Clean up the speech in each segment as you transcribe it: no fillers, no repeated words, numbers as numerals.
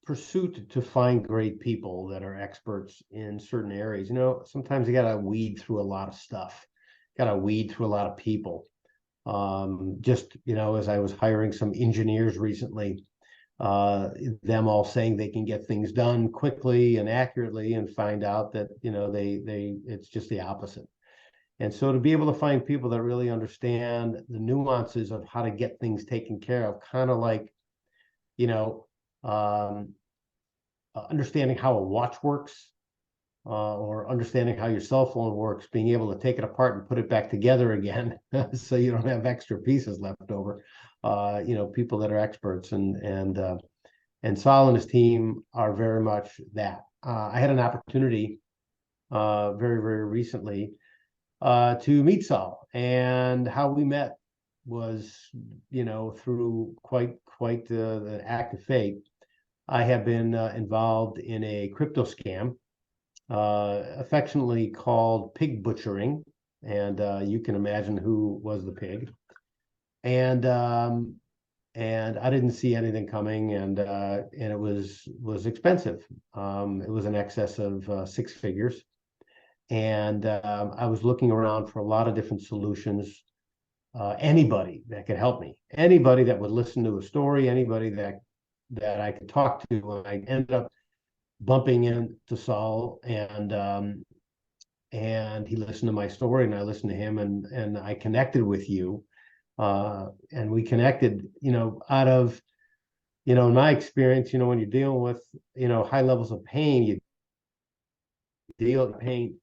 pursuit to find great people that are experts in certain areas. Sometimes you got to weed through a lot of stuff, got to weed through a lot of people. Just, as I was hiring some engineers recently, them all saying they can get things done quickly and accurately, and find out that, it's just the opposite. And so to be able to find people that really understand the nuances of how to get things taken care of, kind of like, you know, um, understanding how a watch works, or understanding how your cell phone works, being able to take it apart and put it back together again, so you don't have extra pieces left over. People that are experts, and Saul and his team are very much that. I had an opportunity very, very recently to meet Saul, and how we met was, through quite the act of fate. I have been involved in a crypto scam, affectionately called pig butchering, and you can imagine who was the pig. And I didn't see anything coming, and it was expensive. It was in excess of six figures, and I was looking around for a lot of different solutions. Anybody that could help me, anybody that would listen to a story, anybody that I could talk to. And I ended up bumping into Saul, and he listened to my story, and I listened to him, and I connected with you, and we connected. Out of, in my experience, when you're dealing with, high levels of pain, you deal with pain,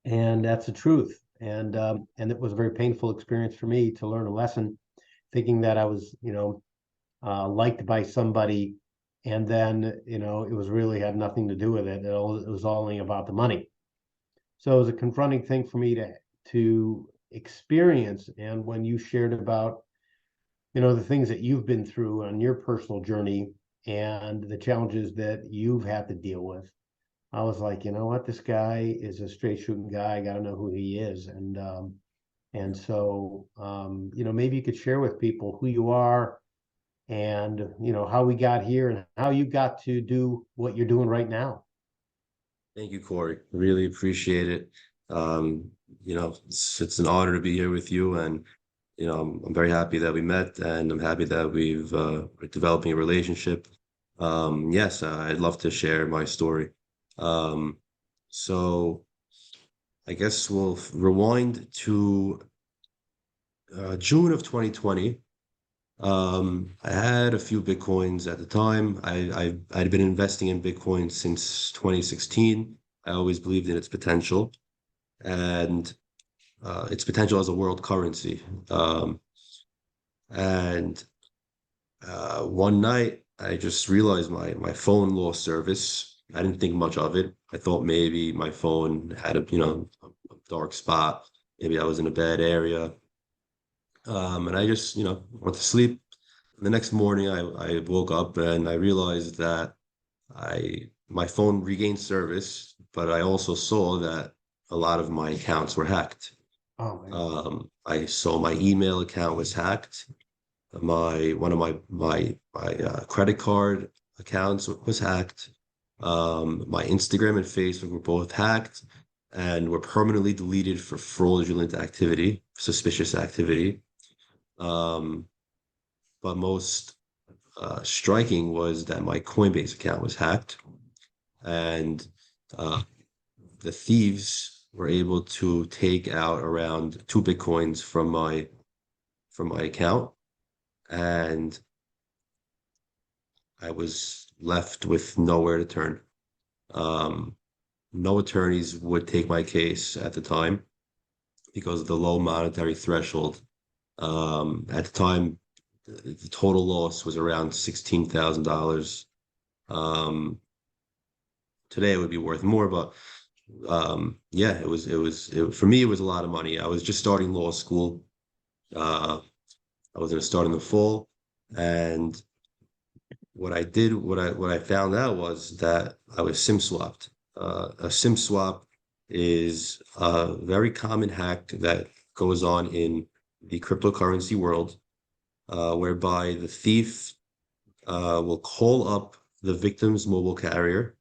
and that's the truth. And it was a very painful experience for me to learn a lesson, thinking that I was, liked by somebody, and then, it was really had nothing to do with it. It was only about the money. So it was a confronting thing for me to experience. And when you shared about, the things that you've been through on your personal journey, and the challenges that you've had to deal with, I was like, you know what, this guy is a straight shooting guy. I got to know who he is. And so, maybe you could share with people who you are, and, how we got here, and how you got to do what you're doing right now. Thank you, Corey. Really appreciate it. It's an honor to be here with you, and I'm very happy that we met, and I'm happy that we're developing a relationship. Yes, I'd love to share my story. Um, so I guess we'll rewind to June of 2020. I had a few Bitcoins at the time. I'd been investing in Bitcoin since 2016. I always believed in its potential, and its potential as a world currency. And One night I just realized my phone lost service. I didn't think much of it. I thought maybe my phone had a dark spot. Maybe I was in a bad area. And I just, went to sleep. The next morning, I woke up and I realized that my phone regained service, but I also saw that a lot of my accounts were hacked. Oh man. I saw my email account was hacked. One of my credit card accounts was hacked. My Instagram and Facebook were both hacked and were permanently deleted for fraudulent activity, suspicious activity. Um, but most striking was that my Coinbase account was hacked, and uh, the thieves were able to take out around two Bitcoins from my account, and I was left with nowhere to turn. Um, no attorneys would take my case at the time because of the low monetary threshold. At the time, the total loss was around $16,000. Um, Today it would be worth more, but yeah, for me, it was a lot of money. I was just starting law school. Uh, I was going to start in the fall, and what I found out was that I was SIM swapped. A SIM swap is a very common hack that goes on in the cryptocurrency world. whereby the thief will call up the victim's mobile carrier,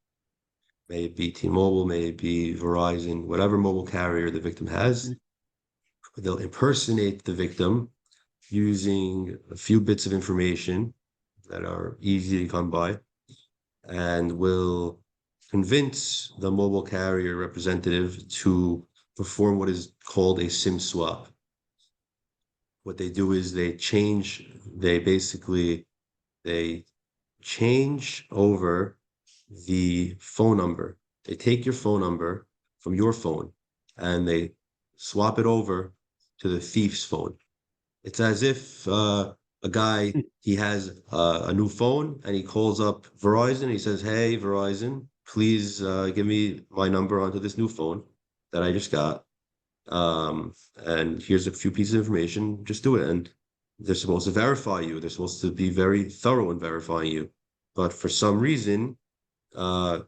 may it be T-Mobile, may it be Verizon, whatever mobile carrier the victim has. They'll impersonate the victim using a few bits of information that are easy to come by, and will convince the mobile carrier representative to perform what is called a SIM swap. What they do is they change over the phone number. They take your phone number from your phone and they swap it over to the thief's phone. It's as if a guy, he has a new phone and he calls up Verizon. He says, "Hey, Verizon, please give me my number onto this new phone that I just got. And here's a few pieces of information. Just do it." And they're supposed to verify you. They're supposed to be very thorough in verifying you. But for some reason, uh,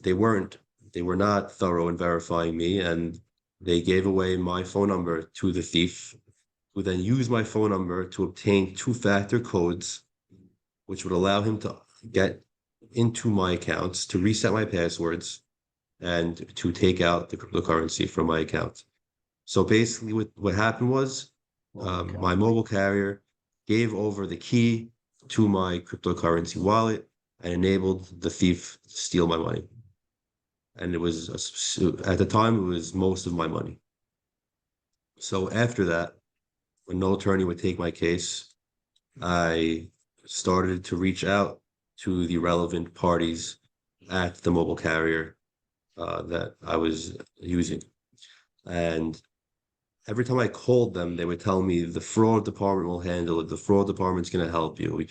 they weren't. They were not thorough in verifying me, and they gave away my phone number to the thief, who then used my phone number to obtain two-factor codes, which would allow him to get into my accounts, to reset my passwords, and to take out the cryptocurrency from my account. So basically what happened was my mobile carrier gave over the key to my cryptocurrency wallet and enabled the thief to steal my money. And it was, at the time, it was most of my money. So after that, when no attorney would take my case, I started to reach out to the relevant parties at the mobile carrier that I was using. And every time I called them, they would tell me the fraud department will handle it. The fraud department's going to help you. We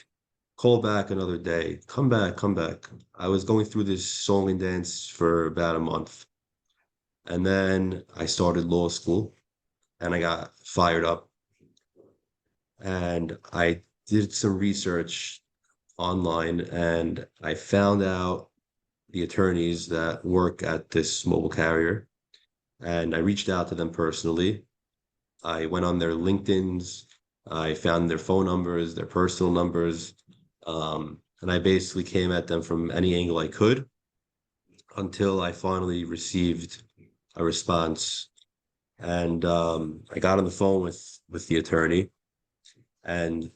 call back another day. Come back, come back. I was going through this song and dance for about a month. And then I started law school and I got fired up. And I did some research online and I found out the attorneys that work at this mobile carrier. And I reached out to them personally. I went on their LinkedIn's. I found their phone numbers, their personal numbers. And I basically came at them from any angle I could until I finally received a response. And I got on the phone with the attorney, and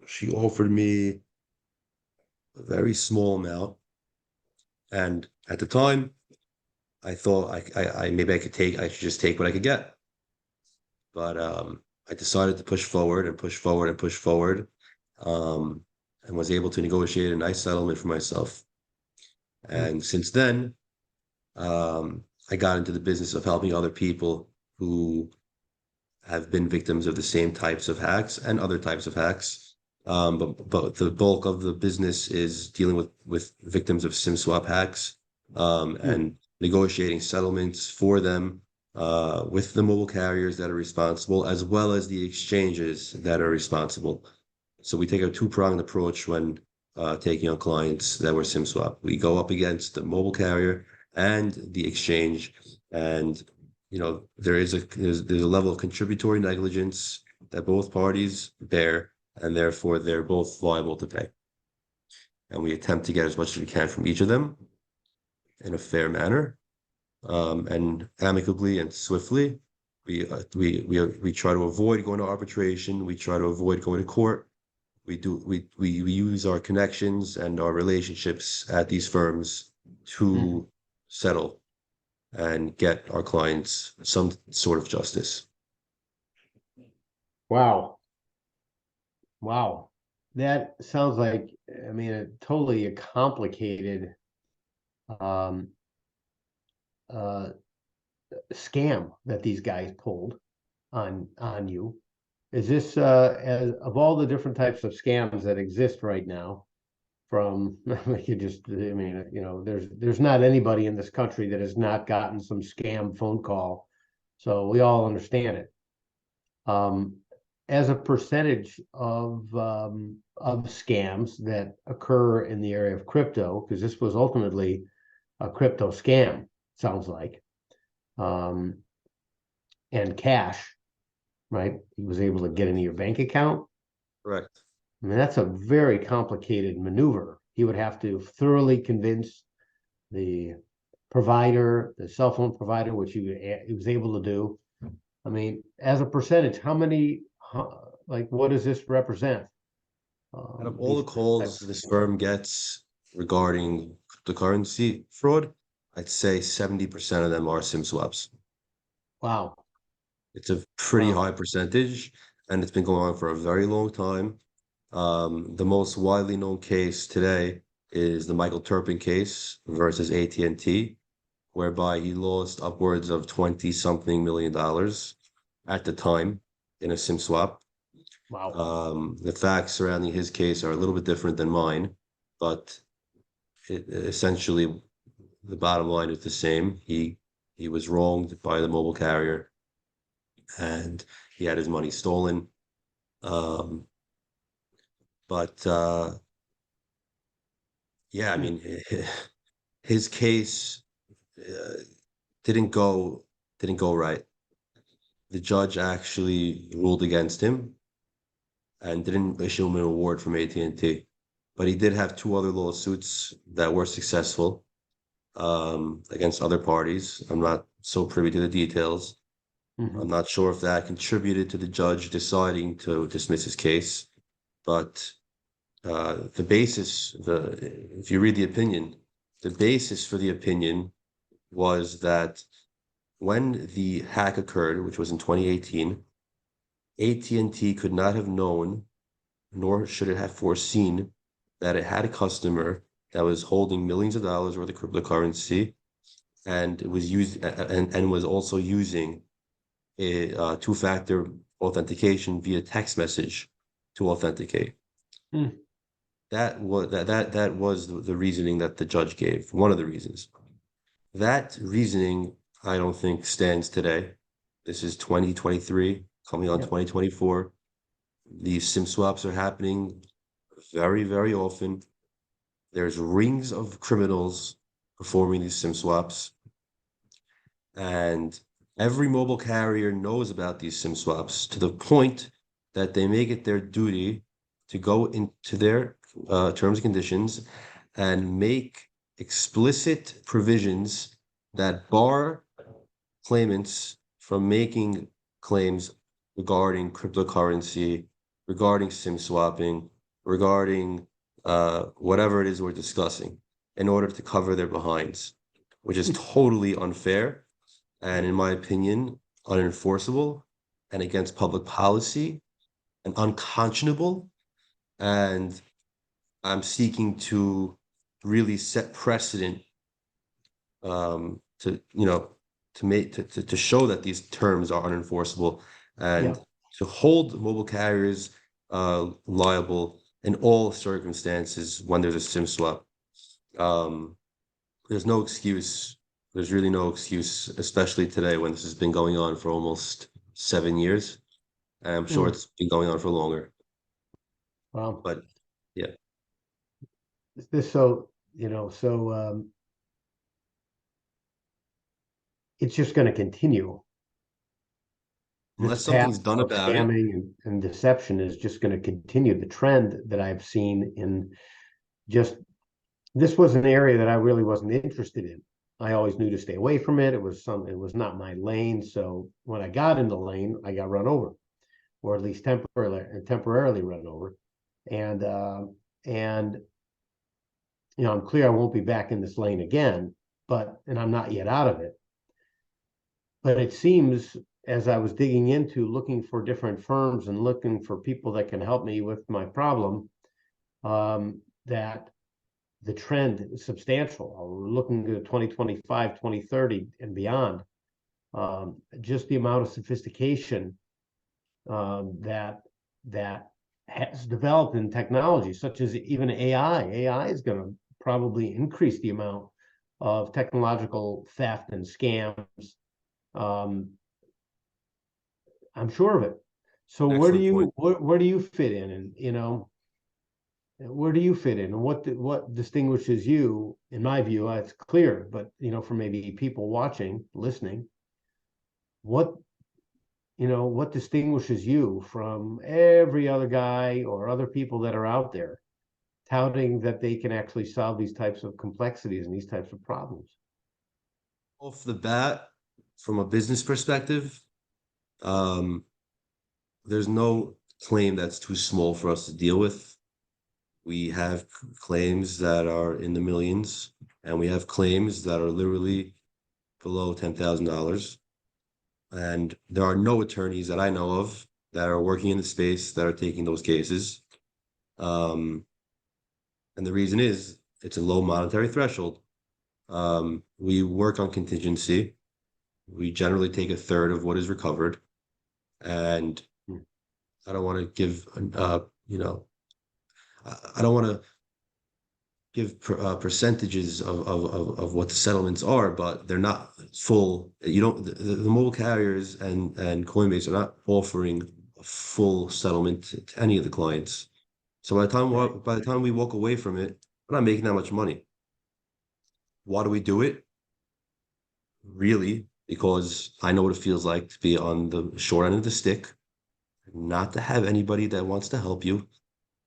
she offered me a very small amount. And at the time, I thought I maybe I should just take what I could get. But I decided to push forward and push forward and push forward, and was able to negotiate a nice settlement for myself. And since then, I got into the business of helping other people who have been victims of the same types of hacks and other types of hacks. But the bulk of the business is dealing with victims of SIM swap hacks, and negotiating settlements for them with the mobile carriers that are responsible, as well as the exchanges that are responsible. So we take a two-pronged approach when taking on clients that were SIM swap. We go up against the mobile carrier and the exchange, and there's a level of contributory negligence that both parties bear, and therefore they're both liable to pay. And we attempt to get as much as we can from each of them in a fair manner, and amicably and swiftly. We try to avoid going to arbitration. We try to avoid going to court. We use our connections and our relationships at these firms to settle and get our clients some sort of justice. Wow. Wow. That sounds like, I mean, a complicated scam that these guys pulled on you. Is this as of all the different types of scams that exist right now, from there's not anybody in this country that has not gotten some scam phone call, so we all understand it. As a percentage of scams that occur in the area of crypto, because this was ultimately a crypto scam, sounds like, and cash, right? He was able to get into your bank account. Correct. I mean, that's a very complicated maneuver. He would have to thoroughly convince the provider, the cell phone provider, which he was able to do. I mean, as a percentage, like, what does this represent? Out of all These the calls types. this firm gets regarding cryptocurrency fraud, I'd say 70% of them are SIM swaps. Wow, It's a pretty wow. high percentage, and it's been going on for a very long time. The most widely known case today is the Michael Turpin case versus AT&T, whereby he lost upwards of 20 something million dollars at the time in a SIM swap. Wow. The facts surrounding his case are a little bit different than mine, but essentially the bottom line is the same. He was wronged by the mobile carrier, and he had his money stolen. Um, but yeah, I Hmm. mean, his case uh, didn't go didn't go right. The judge actually ruled against him and didn't issue him an award from AT&T. But he did have two other lawsuits that were successful against other parties. I'm not so privy to the details. I'm Mhm. not sure if that contributed to the judge deciding to dismiss his case, but the basis, if you read the opinion, the basis for the opinion was that when the hack occurred, which was in 2018, AT&T could not have known, nor should it have foreseen, that it had a customer that was holding millions of dollars worth of cryptocurrency and it was used and was also using a two-factor authentication via text message to authenticate. Hmm. That was the reasoning that the judge gave. One of the reasons. That reasoning, I don't think stands today. This is 2023, coming on Yeah. 2024. These SIM swaps are happening very, very often. There's rings of criminals performing these SIM swaps, and every mobile carrier knows about these SIM swaps to the point that they make it their duty to go into their terms and conditions and make explicit provisions that bar claimants from making claims regarding cryptocurrency, regarding SIM swapping, regarding whatever it is we're discussing, in order to cover their behinds, which is totally unfair and, in my opinion, unenforceable and against public policy and unconscionable. And I'm seeking to really set precedent to to show that these terms are unenforceable Yeah. and to hold mobile carriers liable in all circumstances when there's a SIM swap. Um, there's no excuse. There's really no excuse, especially today when this has been going on for almost 7 years. And I'm sure Hmm. it's been going on for longer. Well, But yeah, this so it's just going to continue. This unless something's path done of about it, scamming and deception is just going to continue. The trend that I've seen in just this was an area that I really wasn't interested in. I always knew to stay away from it. It was not my lane. So when I got in the lane, I got run over, or at least temporarily run over. And and I'm clear I won't be back in this lane again, and I'm not yet out of it. But it seems as I was digging into looking for different firms and looking for people that can help me with my problem, that the trend is substantial. We're looking at 2025, 2030, and beyond. Just the amount of sophistication that has developed in technology, such as even AI. AI is going to probably increase the amount of technological theft and scams. Um, I'm sure of it. So excellent point. where do you fit in? And where do you fit in? And what distinguishes you? In my view, it's clear, but for maybe people watching, listening, what what distinguishes you from every other guy or other people that are out there touting that they can actually solve these types of complexities and these types of problems? Off the bat, from a business perspective, um, there's no claim that's too small for us to deal with. We have claims that are in the millions, and we have claims that are literally below $10,000. And there are no attorneys that I know of that are working in the space that are taking those cases. Um, and the reason is it's a low monetary threshold. We work on contingency. We generally take a third of what is recovered. And Hmm. I don't want to give, you know, I don't want to give percentages of what the settlements are, but they're not full. You don't the mobile carriers and Coinbase are not offering a full settlement to any of the clients. So Right. by the time we walk away from it, we're not making that much money. Why do we do it? Really, because I know what it feels like to be on the short end of the stick, not to have anybody that wants to help you,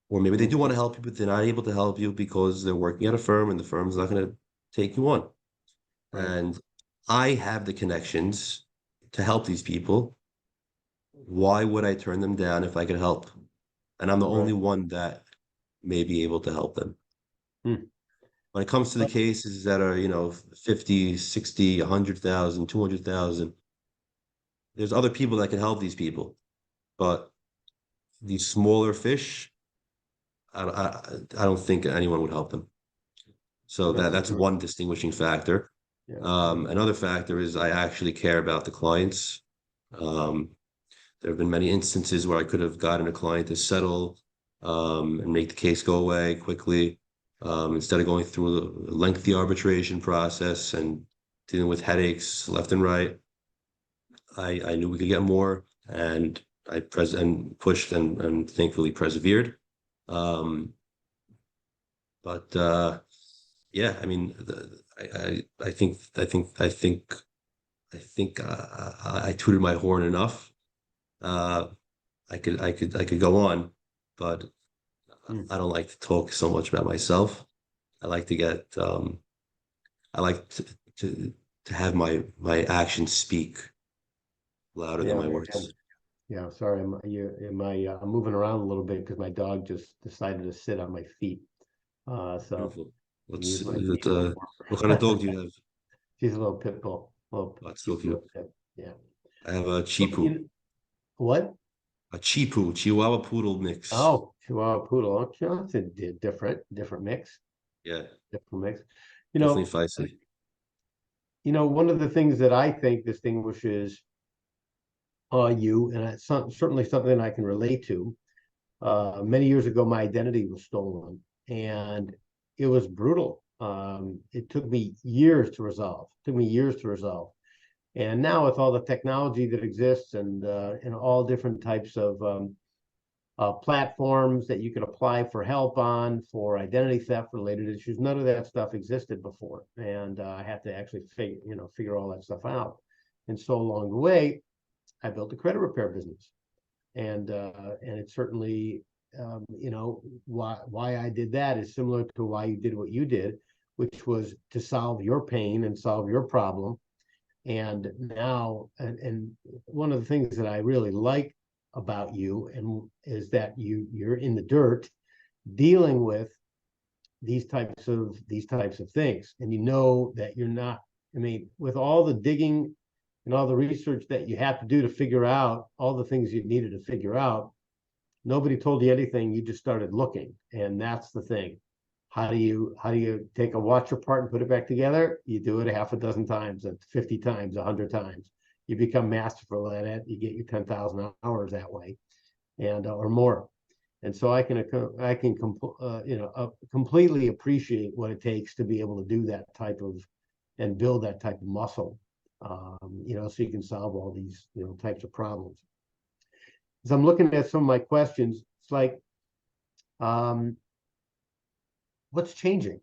or maybe they do want Mhm. to help you, but they're not able to help you because they're working at a firm and the firm's not going to take you on. Right. And I have the connections to help these people. Why would I turn them down if I could help? And I'm the only Right. one that may be able to help them. Hmm. When it comes to the But cases that are, 50, 60, 100,000, 200,000, there's other people that can help these people. But these smaller fish, I don't think anyone would help them. So that's that's true. one distinguishing factor. Yeah. Yeah. Another factor is I actually care about the clients. Um, there have been many instances where I could have gotten a client to settle and make the case go away quickly instead of going through a lengthy arbitration process and dealing with headaches left and right. I knew we could get more, and and pushed and thankfully persevered. Um, but yeah, I mean, I think I tooted my horn enough. Uh, I could go on, but Hmm. I don't like to talk so much about myself. I like to get I like to to have my actions speak louder than Yeah. my words. Yeah. Sorry. I'm moving around a little bit because my dog just decided to sit on my feet. So Beautiful. use my keyboard What kind of more. dog do you have? She's a little pit bull, little That's so cute cute. little pit. Yeah. I have a So, Chipu, what? a Chipu, Chihuahua Poodle mix. Oh, Chihuahua poodle. Okay, that's a different mix. Yeah, Different mix. You definitely know, feisty. one of the things that I think distinguishes you, and it's certainly something I can relate to. Many years ago, my identity was stolen, and it was brutal. It took me years to resolve. And now with all the technology that exists and all different types of platforms that you could apply for help on for identity theft related issues, none of that stuff existed before, and I had to actually figure all that stuff out. And so along the way, I built a credit repair business, and it certainly, why I did that is similar to why you did what you did, which was to solve your pain and solve your problem. And now, and one of the things that I really like about you and is that you're in the dirt dealing with these types of things, and you know that you're not. I mean, with all the digging and all the research that you have to do to figure out all the things you needed to figure out, nobody told you anything. You just started looking, and that's the thing. How do you take a watch apart and put it back together? You do it a half a dozen times, and 50 times, 100 times. You become masterful at it. You get your 10,000 hours that way, and or more. And so I can completely appreciate what it takes to be able to do that type of and build that type of muscle. So you can solve all these types of problems. As I'm looking at some of my questions, it's like, um, what's changing?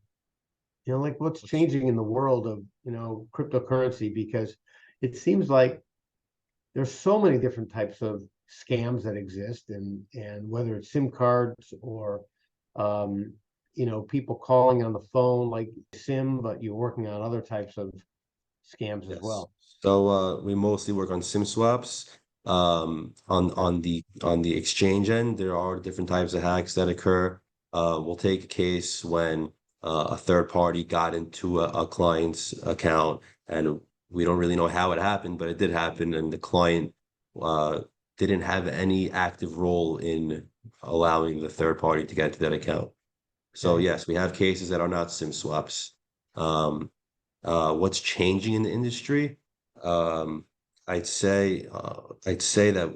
Like what's What's changing in the world of cryptocurrency? Because it seems like there's so many different types of scams that exist, and whether it's SIM cards or um, people calling on the phone like SIM, but you're working on other types of scams as Yes. well. So we mostly work on SIM swaps. On the exchange end, there are different types of hacks that occur. We'll take a case when a third party got into a client's account, and we don't really know how it happened, but it did happen, and the client uh, didn't have any active role in allowing the third party to get to that account. So Okay. yes, we have cases that are not SIM swaps. Um, what's changing in the industry? Um, I'd say that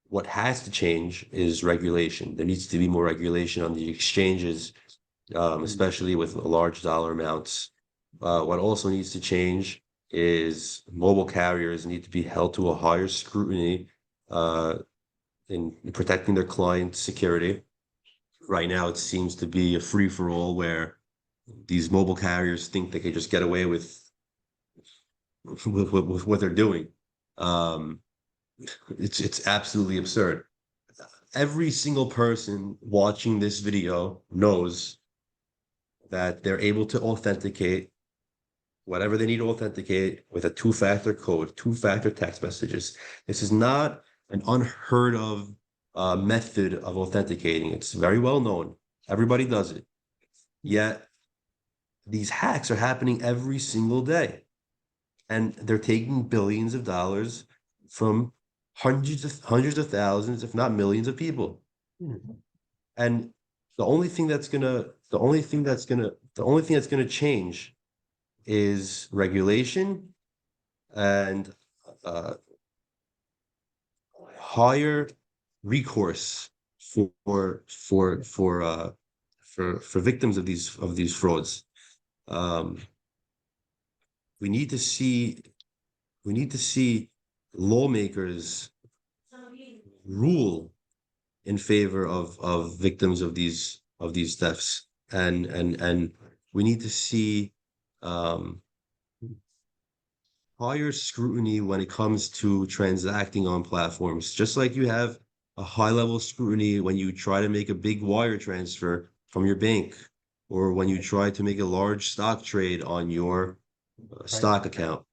what has to change is regulation. There needs to be more regulation on the exchanges, Mm. especially with large dollar amounts. What also needs to change is mobile carriers need to be held to a higher scrutiny uh, in protecting their client security. Right now, it seems to be a free for all where these mobile carriers think they can just get away with what they're doing. Um, it's absolutely absurd. Every single person watching this video knows that they're able to authenticate whatever they need to authenticate with a two-factor code, two-factor text messages. This is not an unheard of method of authenticating. It's very well known. Everybody does it. Yet these hacks are happening every single day, and they're taking billions of dollars from hundreds of thousands, if not millions of people. Mm. And the only thing that's gonna change is regulation and uh, higher recourse for victims of these frauds. Um, we need to see we need to see lawmakers rule in favor of victims of these thefts, and we need to see um, higher scrutiny when it comes to transacting on platforms. Just like you have a high level of scrutiny when you try to make a big wire transfer from your bank, or when you Right. try to make a large stock trade on your Right. stock account.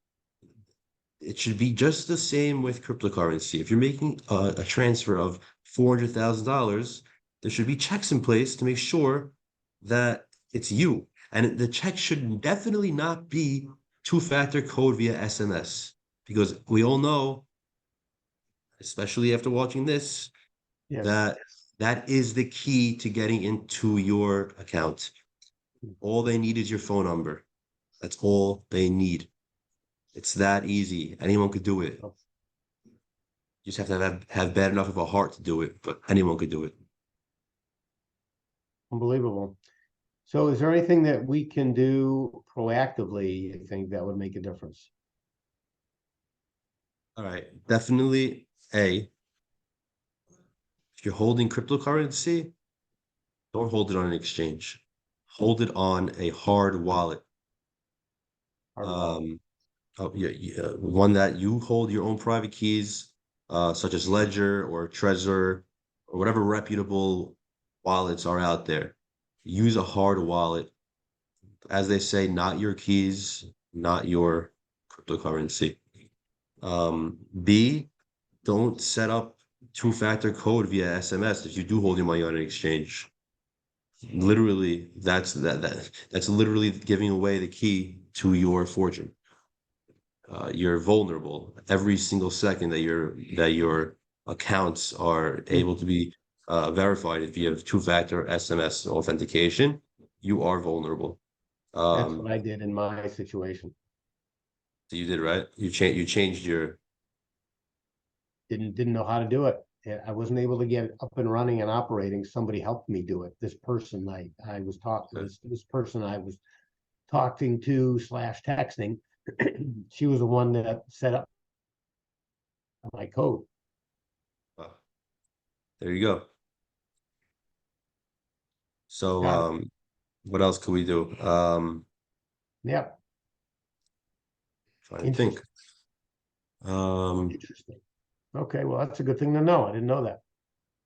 It should be just the same with cryptocurrency. If you're making a transfer of $400,000, there should be checks in place to make sure that it's you. And the check should definitely not be two-factor code via SMS, because we all know, especially after watching this, Yes. that that is the key to getting into your account. All they need is your phone number. That's all they need. It's that easy. Anyone could do it. Oh, You just have to have bad enough of a heart to do it, but anyone could do it. unbelievable. So is there anything that we can do proactively, you think, that would make a difference? All right, definitely A, if you're holding cryptocurrency, don't hold it on an exchange. Hold it on a hard wallet. Hard wallet. Um, one that you hold your own private keys, such as Ledger or Trezor or whatever reputable wallets are out there. Use a hard wallet. As they say, not your keys, not your cryptocurrency. B, don't set up two-factor code via SMS if you do hold your money on an exchange. Literally, that's literally giving away the key to your fortune. You're vulnerable every single second that your accounts are Mm. able to be verified via two-factor SMS authentication. You are vulnerable. That's what Um, I did in my situation. so you did right. You changed your Didn't know how to do it. I wasn't able to get up and running and operating. Somebody helped me do it. This person I was talking this person I was talking to slash texting, she was the one that set up my code. uh, there you go. So, Got it. what else could we do? Yep. Trying to think. Interesting. Interesting. Okay, well, that's a good thing to know. I didn't know that.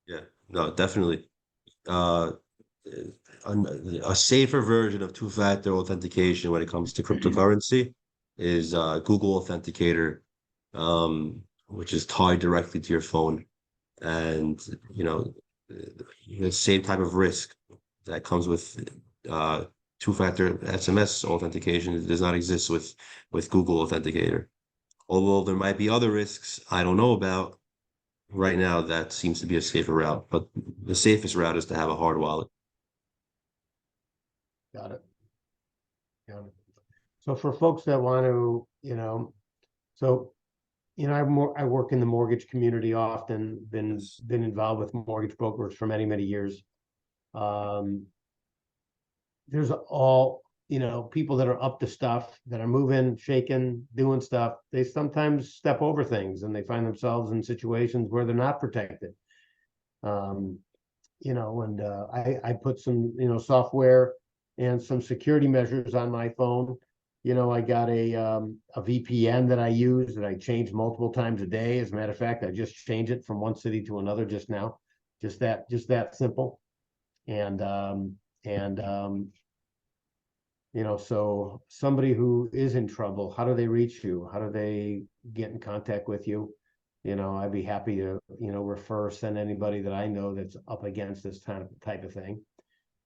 Yeah, no, definitely. Uh, a safer version of two-factor authentication when it comes to cryptocurrency is Google Authenticator, which is tied directly to your phone, and you know the same type of risk that comes with uh, two-factor SMS authentication does not exist with Google Authenticator. Although there might be other risks I don't know about right now, that seems to be a safer route. But the safest route is to have a hard wallet. Got it. Got it. So for folks that want to, so I work in the mortgage community often, Yes. been involved with mortgage brokers for many, many years. Um, there's all, people that are up to stuff, that are moving, shaking, doing stuff. They sometimes step over things and they find themselves in situations where they're not protected. Um, and I put some, software and some security measures on my phone. I got a VPN that I use that I change multiple times a day. As a matter of fact, I just changed it from one city to another just now. Just that simple. And and so somebody who is in trouble, how do they reach you? How do they get in contact with you? I'd be happy to, send anybody that I know that's up against this type of thing.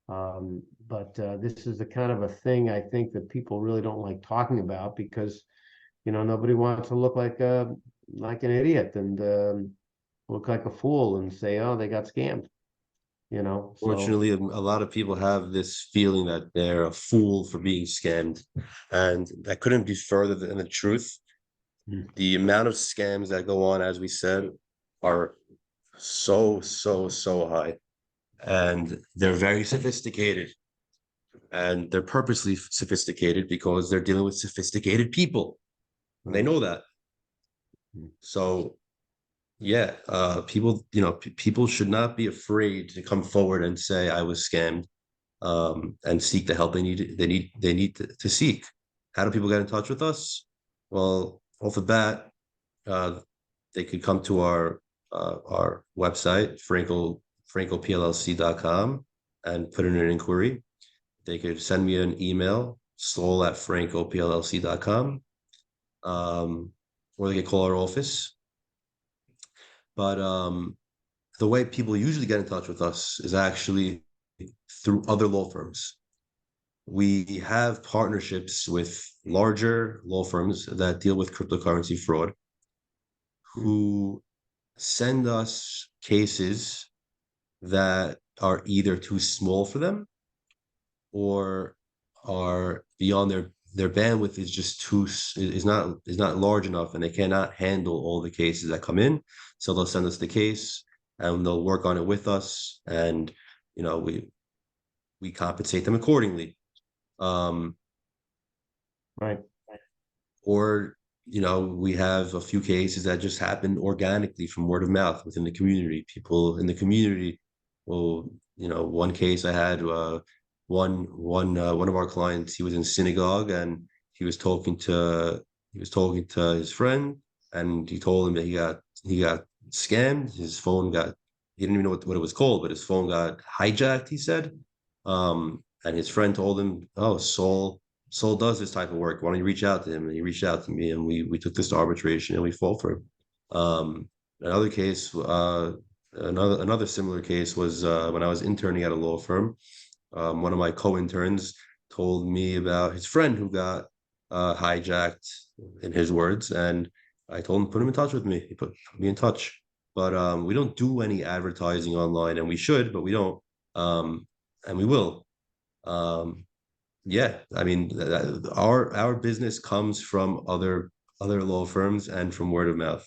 But this is the kind of a thing I think that people really don't like talking about because, nobody wants to look like an idiot and look like a fool and say, oh, they got scammed, so. Fortunately, a lot of people have this feeling that they're a fool for being scammed, and that couldn't be further than the truth. Mm. The amount of scams that go on, as we said, are so, so, so high, and they're very sophisticated, and they're purposely sophisticated because they're dealing with sophisticated people, and they Right. know that. Mm. So yeah, people, people should not be afraid to come forward and say I was scammed, and seek the help they need to seek. How do people get in touch with us? Well, off the bat, uh, they could come to our website, francoplc.com, and put in an inquiry. They could send me an email, soul@francoplc.com, or they could call our office. But the way people usually get in touch with us is actually through other law firms. We have partnerships with larger law firms that deal with cryptocurrency fraud Mm. who send us cases that are either too small for them or are beyond their bandwidth is just is not large enough, and they cannot handle all the cases that come in. So they'll send us the case and they'll work on it with us, and we compensate them accordingly. Um, Right. or we have a few cases that just happen organically from word of mouth within the community. People in the community will, one case I had, one of our clients, he was in synagogue and he was talking to his friend, and he told him that he got scammed. His phone got, he didn't even know what it was called, but his phone got hijacked, he said. And his friend told him, oh, Soul does this type of work. Why don't you reach out to him? And he reached out to me, and we took this to arbitration, and we fought for him. Another case, another similar case was when I was interning at a law firm. One of my co-interns told me about his friend who got hijacked, in his words, and I told him, put him in touch with me. He put me in touch, but we don't do any advertising online, and we should, but we don't, and we will. Um, yeah, I mean, our business comes from other law firms and from word of mouth.